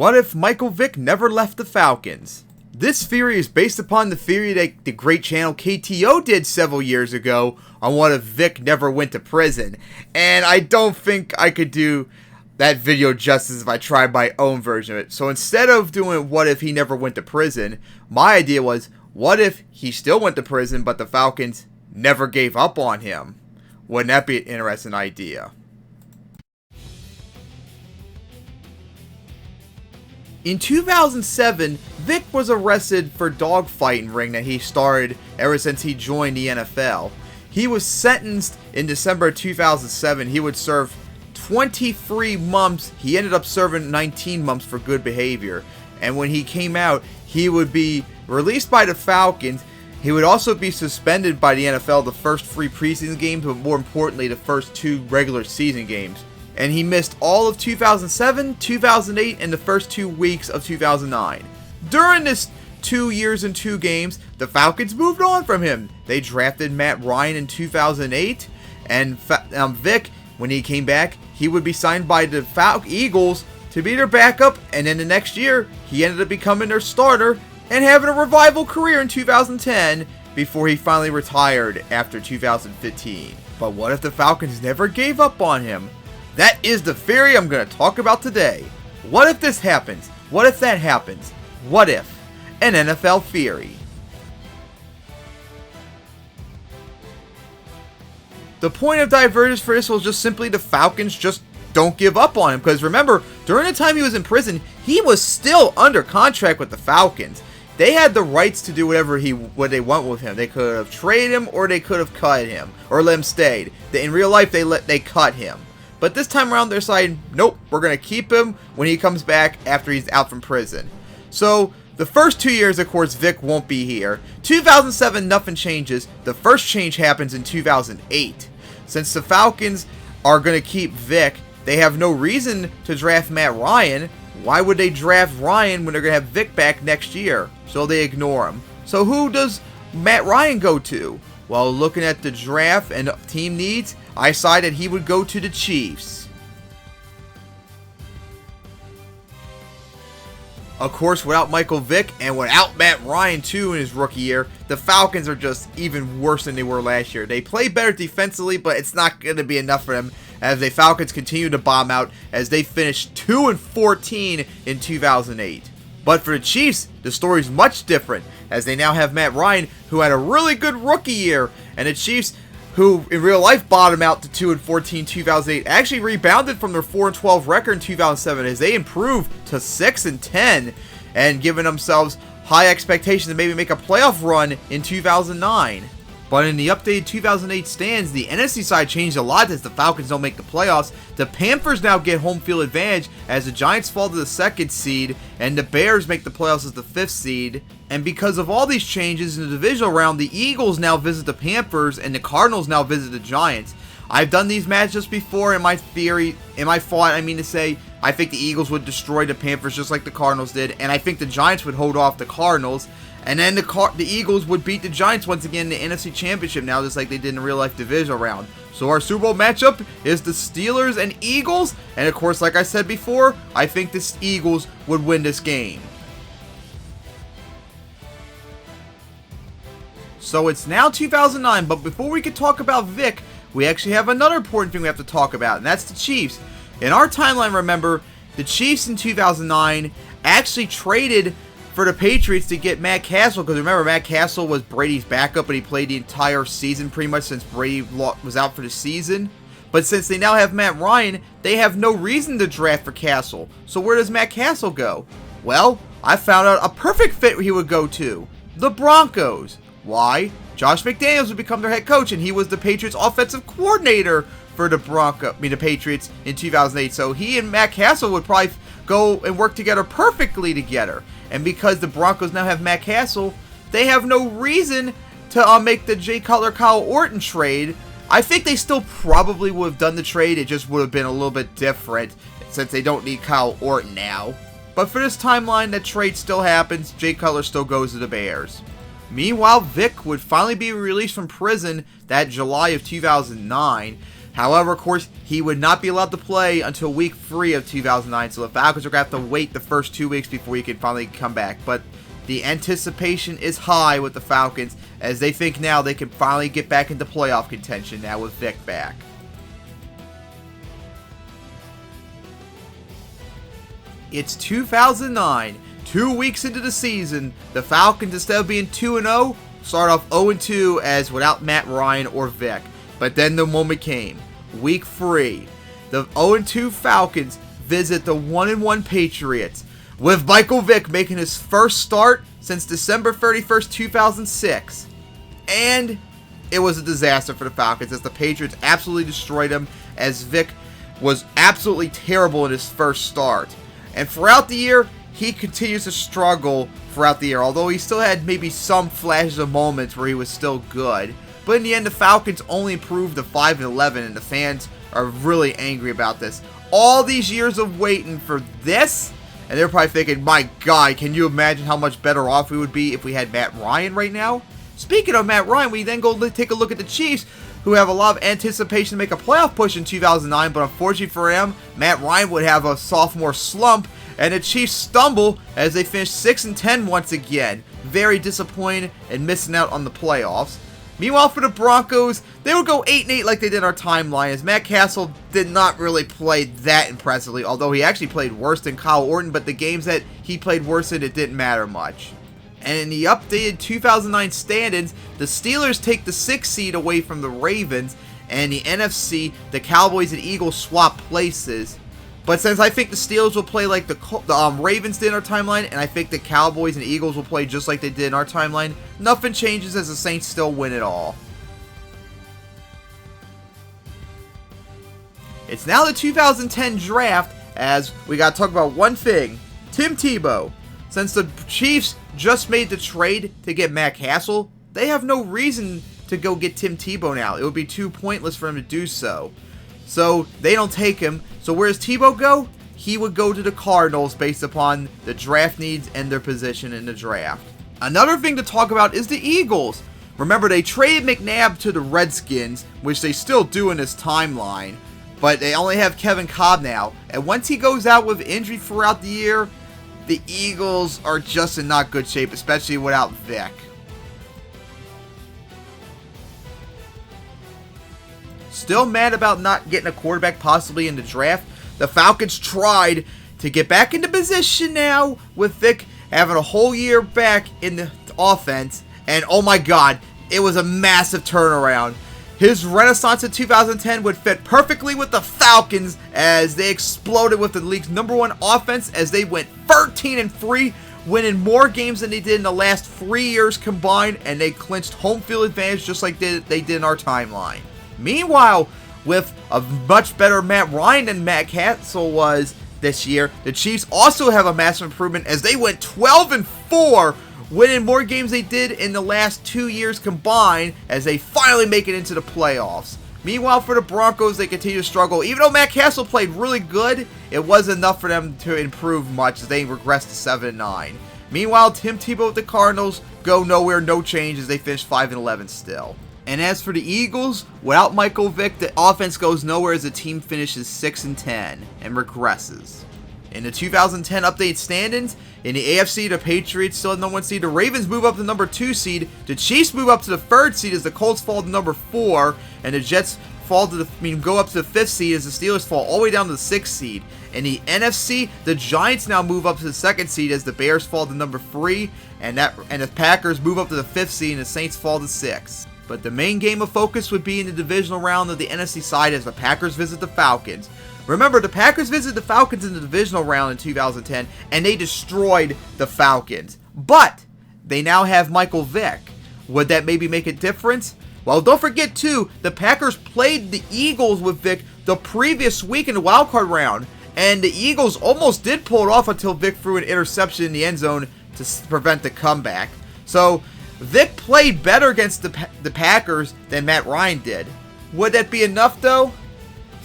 What if Michael Vick never left the Falcons? This theory is based upon the theory that the great channel KTO did several years ago on what if Vick never went to prison. And I don't think I could do that video justice if I tried my own version of it. So instead of doing what if he never went to prison, my idea was what if he still went to prison but the Falcons never gave up on him? Wouldn't that be an interesting idea? In 2007, Vick was arrested for dogfighting ring that he started ever since he joined the NFL. He was sentenced in December 2007. He would serve 23 months. He ended up serving 19 months for good behavior. And when he came out, he would be released by the Falcons. He would also be suspended by the NFL the first 3 preseason games, but more importantly, the first 2 regular season games. And he missed all of 2007, 2008, and the first 2 weeks of 2009. During this 2 years and 2 games, the Falcons moved on from him. They drafted Matt Ryan in 2008, and Vick, when he came back, he would be signed by the Eagles to be their backup, and then the next year, he ended up becoming their starter and having a revival career in 2010 before he finally retired after 2015. But what if the Falcons never gave up on him? That is the theory I'm going to talk about today. What if this happens? What if that happens? What if? An NFL theory. The point of divergence for this was just simply the Falcons just don't give up on him. Because remember, during the time he was in prison, he was still under contract with the Falcons. They had the rights to do what they want with him. They could have traded him or they could have cut him or let him stay. In real life, they cut him. But this time around, they're deciding, nope, we're going to keep him when he comes back after he's out from prison. So, the first 2 years, of course, Vick won't be here. 2007, nothing changes. The first change happens in 2008. Since the Falcons are going to keep Vick, they have no reason to draft Matt Ryan. Why would they draft Ryan when they're going to have Vick back next year? So they ignore him. So who does Matt Ryan go to? Well, looking at the draft and team needs, I decided he would go to the Chiefs. Of course, without Michael Vick and without Matt Ryan too in his rookie year, the Falcons are just even worse than they were last year. They play better defensively, but it's not going to be enough for them as the Falcons continue to bomb out as they finished 2-14 in 2008. But for the Chiefs, the story's much different as they now have Matt Ryan, who had a really good rookie year, and the Chiefs, who in real life bottomed out to 2-14 2008, actually rebounded from their 4-12 record in 2007 as they improved to 6-10 and giving themselves high expectations to maybe make a playoff run in 2009. But in the updated 2008 stands, the NFC side changed a lot as the Falcons don't make the playoffs. The Panthers now get home field advantage as the Giants fall to the 2nd seed and the Bears make the playoffs as the 5th seed. And because of all these changes in the divisional round, the Eagles now visit the Panthers and the Cardinals now visit the Giants. I've done these matchups before in my theory, in my thought, I think the Eagles would destroy the Panthers just like the Cardinals did, and I think the Giants would hold off the Cardinals. And then the Eagles would beat the Giants once again in the NFC Championship now, just like they did in the real-life divisional round. So our Super Bowl matchup is the Steelers and Eagles. And of course, like I said before, I think the Eagles would win this game. So it's now 2009, but before we could talk about Vick, we actually have another important thing we have to talk about, and that's the Chiefs. In our timeline, remember, the Chiefs in 2009 actually traded for the Patriots to get Matt Castle, because remember, Matt Castle was Brady's backup, but he played the entire season pretty much since Brady was out for the season. But since they now have Matt Ryan, they have no reason to draft for Castle. So where does Matt Castle go? Well, I found out a perfect fit he would go to. The Broncos. Why? Josh McDaniels would become their head coach, and he was the Patriots offensive coordinator for the Patriots in 2008. So he and Matt Castle would probably go and work together perfectly together. And because the Broncos now have Matt Castle, they have no reason to make the Jay Cutler, Kyle Orton trade. I think they still probably would have done the trade. It just would have been a little bit different since they don't need Kyle Orton now. But for this timeline, that trade still happens. Jay Cutler still goes to the Bears. Meanwhile, Vick would finally be released from prison that July of 2009. However, of course, he would not be allowed to play until week 3 of 2009, so the Falcons are going to have to wait the first 2 weeks before he can finally come back. But the anticipation is high with the Falcons, as they think now they can finally get back into playoff contention now with Vick back. It's 2009, 2 weeks into the season. The Falcons, instead of being 2-0, start off 0-2 as without Matt Ryan or Vick. But then the moment came. Week 3, the 0-2 Falcons visit the 1-1 Patriots, with Michael Vick making his first start since December 31st, 2006. And it was a disaster for the Falcons, as the Patriots absolutely destroyed him, as Vick was absolutely terrible in his first start. And throughout the year, he continues to struggle throughout the year, although he still had maybe some flashes of moments where he was still good. But in the end, the Falcons only improved to 5-11, and the fans are really angry about this. All these years of waiting for this, and they're probably thinking, my God, can you imagine how much better off we would be if we had Matt Ryan right now? Speaking of Matt Ryan, we then go take a look at the Chiefs, who have a lot of anticipation to make a playoff push in 2009, but unfortunately for them, Matt Ryan would have a sophomore slump, and the Chiefs stumble as they finish 6-10 once again. Very disappointed and missing out on the playoffs. Meanwhile, for the Broncos, they would go 8-8 like they did in our timeline, as Matt Castle did not really play that impressively, although he actually played worse than Kyle Orton, but the games that he played worse in, it didn't matter much. And in the updated 2009 standings, the Steelers take the 6th seed away from the Ravens, and the NFC, the Cowboys and Eagles swap places. But since I think the Steelers will play like the Ravens did in our timeline, and I think the Cowboys and Eagles will play just like they did in our timeline, nothing changes as the Saints still win it all. It's now the 2010 draft, as we got to talk about one thing: Tim Tebow. Since the Chiefs just made the trade to get Matt Castle, they have no reason to go get Tim Tebow now. It would be too pointless for him to do so. So they don't take him. So where does Tebow go? He would go to the Cardinals based upon the draft needs and their position in the draft. Another thing to talk about is the Eagles. Remember, they traded McNabb to the Redskins, which they still do in this timeline, but they only have Kevin Cobb now. And once he goes out with injury throughout the year, the Eagles are just in not good shape, especially without Vick. Still mad about not getting a quarterback possibly in the draft. The Falcons tried to get back into position now with Vick having a whole year back in the offense. And oh my God, it was a massive turnaround. His renaissance in 2010 would fit perfectly with the Falcons as they exploded with the league's #1 offense as they went 13-3, winning more games than they did in the last 3 years combined, and they clinched home field advantage just like they did in our timeline. Meanwhile, with a much better Matt Ryan than Matt Castle was this year, the Chiefs also have a massive improvement as they went 12-4, winning more games they did in the last 2 years combined as they finally make it into the playoffs. Meanwhile, for the Broncos, they continue to struggle. Even though Matt Castle played really good, it wasn't enough for them to improve much as they regressed to 7-9. Meanwhile, Tim Tebow with the Cardinals go nowhere, no change as they finish 5-11 still. And as for the Eagles, without Michael Vick, the offense goes nowhere as the team finishes 6-10 and regresses. In the 2010 update standings, in the AFC, the Patriots still have #1 seed. The Ravens move up to #2 seed. The Chiefs move up to the 3rd seed as the Colts fall to #4, and the Jets fall to go up to the 5th seed as the Steelers fall all the way down to the 6th seed. In the NFC, the Giants now move up to the 2nd seed as the Bears fall to #3, and the Packers move up to the 5th seed and the Saints fall to 6th. But the main game of focus would be in the divisional round of the NFC side as the Packers visit the Falcons. Remember, the Packers visited the Falcons in the divisional round in 2010, and they destroyed the Falcons. But they now have Michael Vick. Would that maybe make a difference? Well, don't forget, too, the Packers played the Eagles with Vick the previous week in the wildcard round, and the Eagles almost did pull it off until Vick threw an interception in the end zone to prevent the comeback. So Vick played better against the Packers than Matt Ryan did. Would that be enough, though?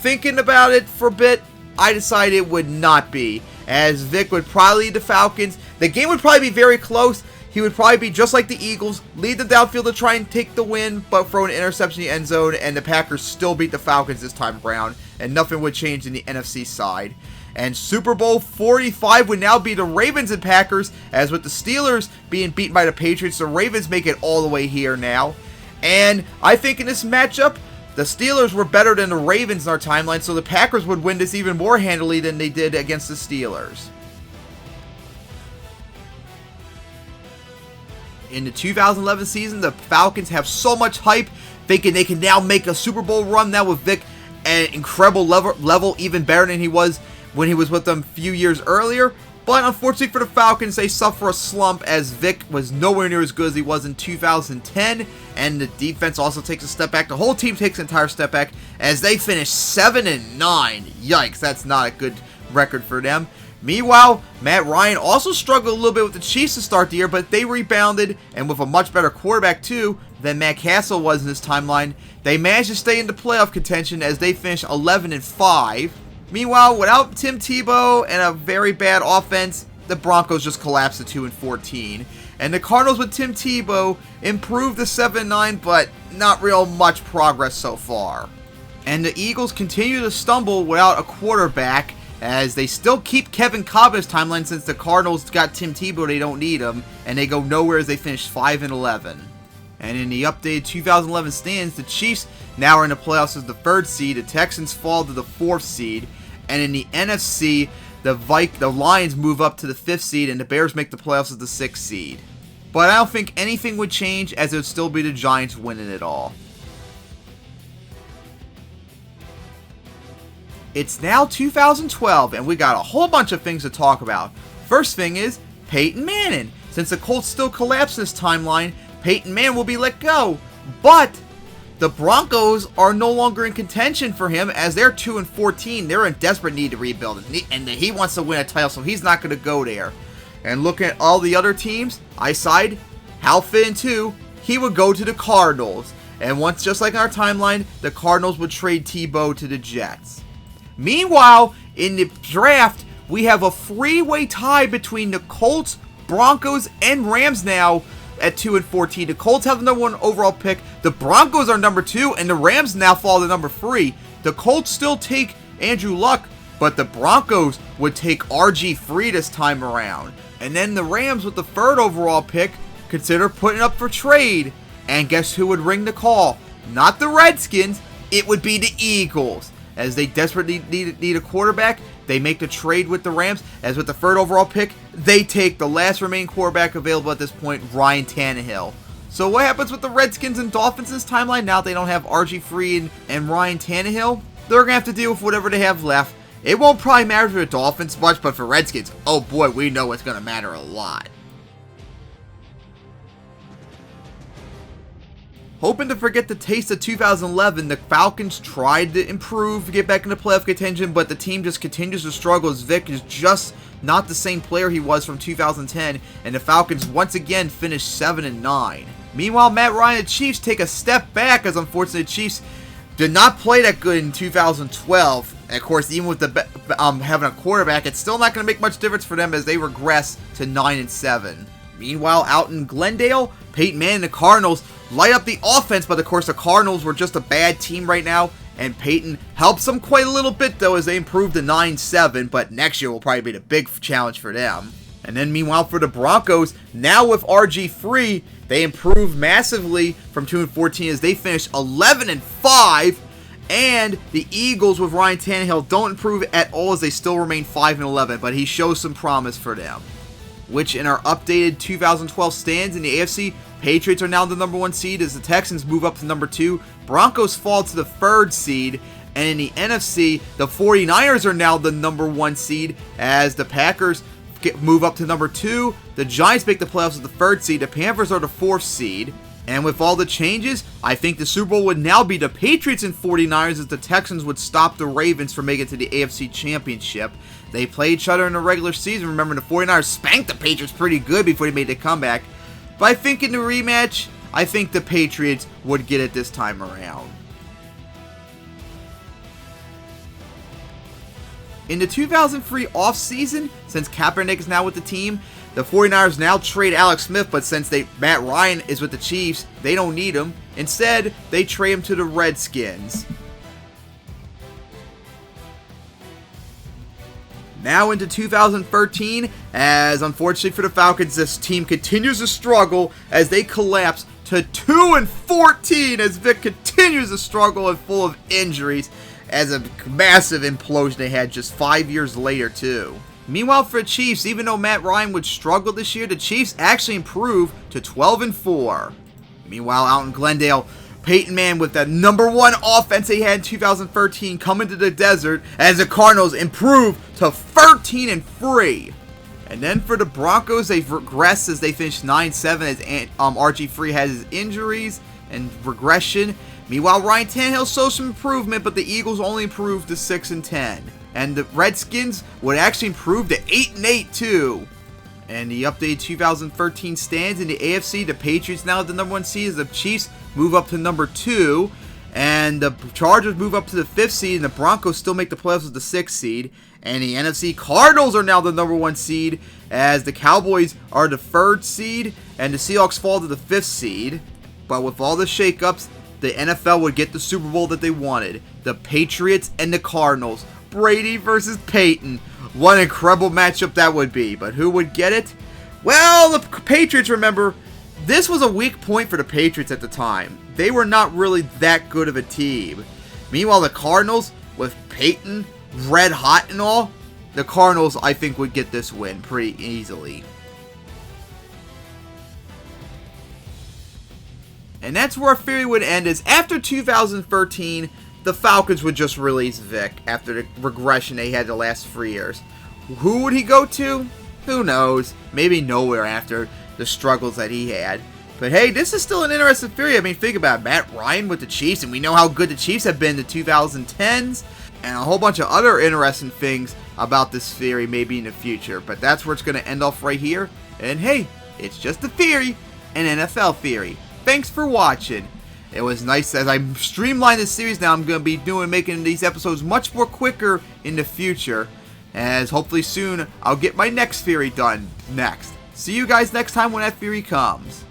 Thinking about it for a bit, I decided it would not be, as Vick would probably lead the Falcons. The game would probably be very close. he would probably be just like the Eagles, lead the downfield to try and take the win, but throw an interception in the end zone, and the Packers still beat the Falcons this time around, and nothing would change in the NFC side. And Super Bowl 45 would now be the Ravens and Packers, as with the Steelers being beaten by the Patriots, the Ravens make it all the way here now. And I think in this matchup, the Steelers were better than the Ravens in our timeline, so the Packers would win this even more handily than they did against the Steelers. In the 2011 season, the Falcons have so much hype, thinking they can now make a Super Bowl run now with Vick at an incredible level, even better than he was when he was with them a few years earlier. But unfortunately for the Falcons, they suffer a slump as Vick was nowhere near as good as he was in 2010, and the defense also takes a step back. The whole team takes an entire step back as they finish 7-9. Yikes, that's not a good record for them. Meanwhile, Matt Ryan also struggled a little bit with the Chiefs to start the year, but they rebounded, and with a much better quarterback too than Matt Castle was in this timeline, they managed to stay into playoff contention as they finished 11-5. Meanwhile, without Tim Tebow and a very bad offense, the Broncos just collapsed to 2-14. And the Cardinals with Tim Tebow improved to 7-9, but not real much progress so far. And the Eagles continue to stumble without a quarterback, as they still keep Kevin Kolb in his timeline since the Cardinals got Tim Tebow, they don't need him, and they go nowhere as they finish 5-11. And in the updated 2011 standings, the Chiefs now are in the playoffs as the 3rd seed, the Texans fall to the 4th seed, and in the NFC, the Lions move up to the 5th seed, and the Bears make the playoffs as the 6th seed. But I don't think anything would change, as it would still be the Giants winning it all. It's now 2012, and we got a whole bunch of things to talk about. First thing is Peyton Manning. Since the Colts still collapse this timeline, Peyton Manning will be let go. But the Broncos are no longer in contention for him, as they're 2-14. They're in desperate need to rebuild, and he wants to win a title, so he's not going to go there. And looking at all the other teams, I side Hal Finn too. He would go to the Cardinals. And once, just like our timeline, the Cardinals would trade Tebow to the Jets. Meanwhile, in the draft, we have a three-way tie between the Colts, Broncos, and Rams now at 2-14. The Colts have the number 1 overall pick. The Broncos are number 2, and the Rams now fall to number 3. The Colts still take Andrew Luck, but the Broncos would take RG3 this time around. And then the Rams, with the 3rd overall pick, consider putting up for trade. And guess who would ring the call? Not the Redskins, it would be the Eagles. As they desperately need a quarterback, they make the trade with the Rams. As with the 3rd overall pick, they take the last remaining quarterback available at this point, Ryan Tannehill. So what happens with the Redskins and Dolphins in this timeline now they don't have RG3 and Ryan Tannehill? They're going to have to deal with whatever they have left. It won't probably matter for the Dolphins much, but for Redskins, oh boy, we know it's going to matter a lot. Hoping to forget the taste of 2011, the Falcons tried to improve to get back into playoff contention, but the team just continues to struggle as Vick is just not the same player he was from 2010, and the Falcons once again finished 7-9. Meanwhile, Matt Ryan and the Chiefs take a step back, as unfortunately the Chiefs did not play that good in 2012. And of course, even with the having a quarterback, it's still not going to make much difference for them as they regress to 9-7. Meanwhile, out in Glendale, Peyton Manning and the Cardinals light up the offense, but of course the Cardinals were just a bad team right now, and Peyton helps them quite a little bit though as they improve to 9-7, but next year will probably be the big challenge for them. And then meanwhile for the Broncos, now with RG3, they improve massively from 2-14 as they finish 11-5, and the Eagles with Ryan Tannehill don't improve at all as they still remain 5-11, but he shows some promise for them. Which in our updated 2012 stands in the AFC, Patriots are now the number 1 seed as the Texans move up to number 2. Broncos fall to the 3rd seed. And in the NFC, the 49ers are now the number 1 seed as the Packers move up to number 2. The Giants make the playoffs as the 3rd seed. The Panthers are the 4th seed. And with all the changes, I think the Super Bowl would now be the Patriots and 49ers as the Texans would stop the Ravens from making it to the AFC Championship. They played each other in the regular season. Remember, the 49ers spanked the Patriots pretty good before they made the comeback. But I think in the rematch, I think the Patriots would get it this time around. In the 2003 offseason, since Kaepernick is now with the team, The 49ers now trade Alex Smith, but since Matt Ryan is with the Chiefs, they don't need him. Instead, they trade him to the Redskins. Now into 2013, as unfortunately for the Falcons, this team continues to struggle as they collapse to 2-14 as Vick continues to struggle and full of injuries as a massive implosion they had just 5 years later too. Meanwhile for the Chiefs, even though Matt Ryan would struggle this year, the Chiefs actually improved to 12-4. Meanwhile out in Glendale, Peyton Manning with the #1 offense they had in 2013 coming to the desert as the Cardinals improved to 13-3. And then for the Broncos, they've regressed as they finished 9-7 as RG3 has his injuries and regression. Meanwhile, Ryan Tannehill showed some improvement, but the Eagles only improved to 6-10. And the Redskins would actually improve to 8-8 too. And the updated 2013 stands in the AFC, the Patriots now at the #1 seed as the Chiefs move up to #2. And the Chargers move up to the 5th seed, and the Broncos still make the playoffs with the 6th seed. And the NFC Cardinals are now the #1 seed, as the Cowboys are the 3rd seed, and the Seahawks fall to the 5th seed. But with all the shakeups, the NFL would get the Super Bowl that they wanted. The Patriots and the Cardinals. Brady versus Peyton. What an incredible matchup that would be. But who would get it? Well, the Patriots, remember, this was a weak point for the Patriots at the time. They were not really that good of a team. Meanwhile, the Cardinals, with Peyton red hot and all, the Cardinals, I think, would get this win pretty easily. And that's where our theory would end, is after 2013, the Falcons would just release Vick after the regression they had the last 3 years. Who would he go to? Who knows? Maybe nowhere after the struggles that he had. But hey, this is still an interesting theory. I mean, think about it. Matt Ryan with the Chiefs, and we know how good the Chiefs have been in the 2010s, and a whole bunch of other interesting things about this theory maybe in the future. But that's where it's going to end off right here. And hey, it's just a theory, an NFL theory. Thanks for watching. It was nice as I streamlined this series. Now I'm going to be making these episodes much more quicker in the future, as hopefully soon I'll get my next theory done next. See you guys next time when that theory comes.